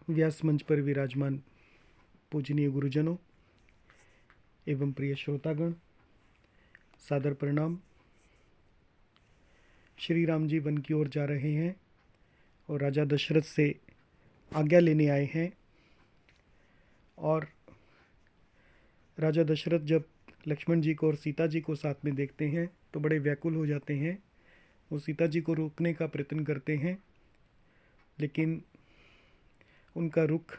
व्यास मंच पर विराजमान पूजनीय गुरुजनों एवं प्रिय श्रोतागण, सादर प्रणाम। श्री राम जी वन की ओर जा रहे हैं और राजा दशरथ से आज्ञा लेने आए हैं। और राजा दशरथ जब लक्ष्मण जी को और सीता जी को साथ में देखते हैं तो बड़े व्याकुल हो जाते हैं। वो सीता जी को रोकने का प्रयत्न करते हैं, लेकिन उनका रुख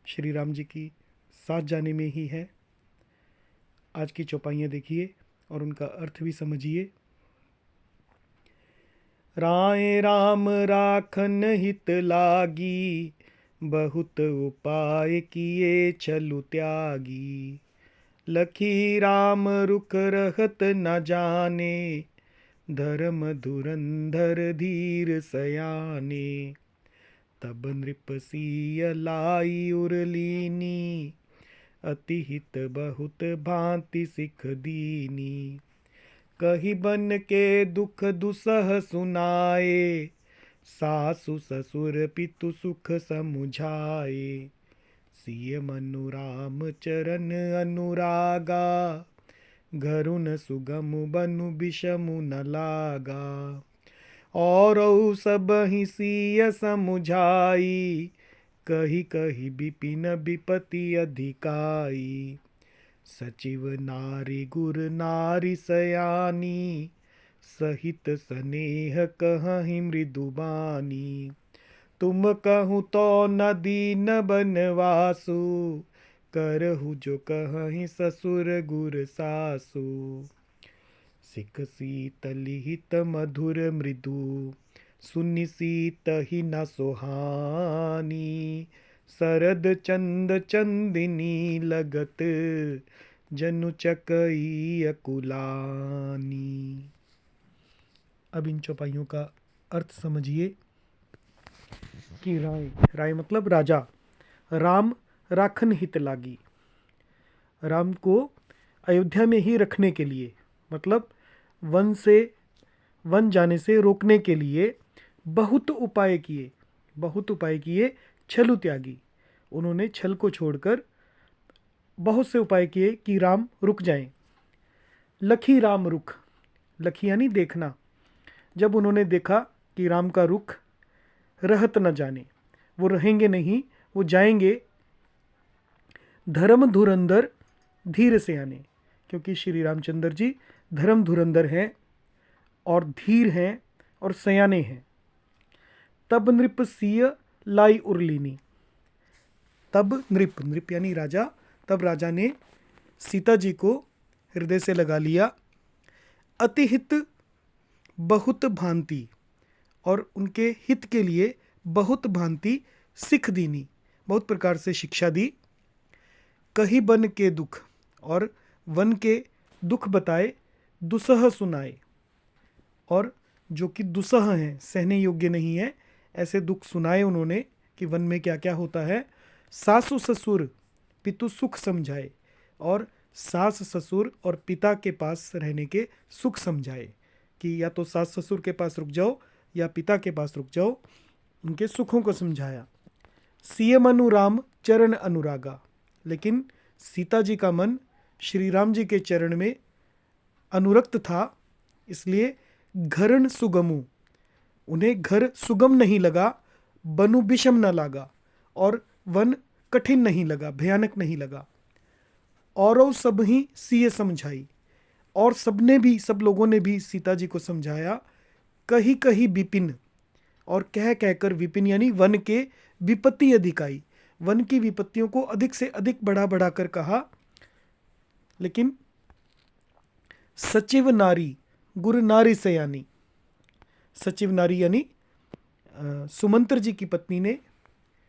श्री राम जी की साथ जाने में ही है। आज की चौपाइयाँ देखिए और उनका अर्थ भी समझिए। राय राम राखन हित लागी, बहुत उपाय किए छलु त्यागी। लखी राम रुख रहत न जाने, धर्म धुरंधर धीर सयाने। तब नृप सिय लाई उरलीनी, अति हित बहुत भांति सिख दीनी। कही बन के दुख दुसह सुनाए, सासु ससुर पितु सुख समुझाए। सिय मनु राम चरण अनुरागा, घरुन सुगम बनु विषमु न लागा। और सबहि सिय समुझाई, कही कही विपिन विपति अधिकाई। सचिव नारी गुर नारी सयानी, सहित स्नेह कहहि मृदुबानी। तुम कहूँ तो न दीन बनवासु, करहु जो कहहि ससुर गुर सासु। सिख सीतली हित मधुर मृदु, सुनि सीतहि न सोहानी। शरद चंद चंदिनी लगत, जनु चकई अकुलानी। अब इन चौपाइयों का अर्थ समझिए कि राय मतलब राजा। राम राखन हित लागी, राम को अयोध्या में ही रखने के लिए, मतलब वन जाने से रोकने के लिए बहुत उपाय किए छलु त्यागी। उन्होंने छल को छोड़कर बहुत से उपाय किए कि राम रुक जाएं। लखी राम रुख, लखी यानी देखना। जब उन्होंने देखा कि राम का रुख रहत न जाने, वो रहेंगे नहीं, वो जाएंगे। धर्म धुरंधर धीर से आने, क्योंकि श्री रामचंद्र जी धर्म धुरंधर हैं और धीर हैं और सयाने हैं। तब नृप सिय लाई उरलीनी, तब नृप यानी राजा, तब राजा ने सीता जी को हृदय से लगा लिया। अति हित बहुत भांति, और उनके हित के लिए बहुत भांति सिख दीनी, बहुत प्रकार से शिक्षा दी। कही बन के दुख, और वन के दुख बताए। दुसह सुनाए, और जो कि दुसह हैं, सहने योग्य नहीं है, ऐसे दुख सुनाए उन्होंने कि वन में क्या क्या होता है। सासु ससुर पितु सुख समझाए, और सास ससुर और पिता के पास रहने के सुख समझाए कि या तो सास ससुर के पास रुक जाओ या पिता के पास रुक जाओ, उनके सुखों को समझाया। सिय मनु राम चरण अनुरागा, लेकिन सीता जी का मन श्री राम जी के चरण में अनुरक्त था, इसलिए घरन सुगमु, उन्हें घर सुगम नहीं लगा। बनु विषम न लागा, और वन कठिन नहीं लगा, भयानक नहीं लगा। और सब ही सिय समझाई, और सब लोगों ने भी सीता जी को समझाया। कही कही विपिन, और कह कहकर, विपिन यानी वन के विपत्ति अधिकाई, वन की विपत्तियों को अधिक से अधिक बढ़ा बढ़ा कर कहा। लेकिन सचिव नारी गुरु नारी सयानी, सचिव नारी यानी सुमंत्र जी की पत्नी ने,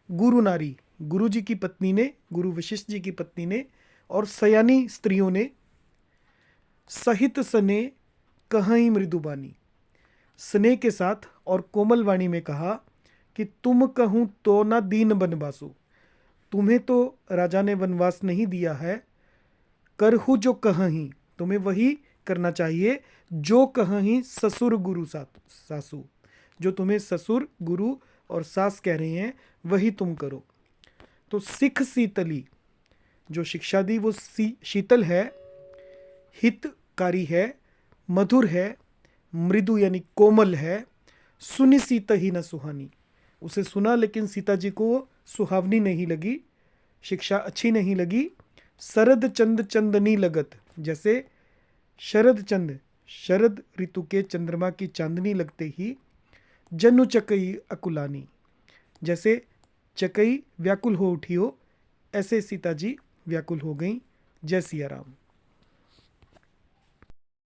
गुरु नारी गुरु जी की पत्नी ने, गुरु वशिष्ठ जी की पत्नी ने, और सयानी स्त्रियों ने सहित सने कहीं मृदुबानी, स्नेह के साथ और कोमल वाणी में कहा कि तुम कहूँ तो ना दीन बनवासु, तुम्हें तो राजा ने वनवास नहीं दिया है। करहु जो कहीं, तुम्हें वही करना चाहिए जो कहीं ससुर गुरु सासु, जो तुम्हें ससुर गुरु और सास कह रही हैं वही तुम करो। तो सिख शीतली, जो शिक्षा दी वो शीतल है, हितकारी है, मधुर है, मृदु यानी कोमल है, सुनी सीता ही न सुहानी, उसे सुना लेकिन सीता जी को सुहावनी नहीं लगी, शिक्षा अच्छी नहीं लगी। शरद चंद चंदनी लगत, जैसे शरद चंद, शरद ऋतु के चंद्रमा की चांदनी लगते ही, जनु चकई अकुलानी, जैसे चकई व्याकुल हो उठी हो, ऐसे सीता जी व्याकुल हो गई। जय सिया राम।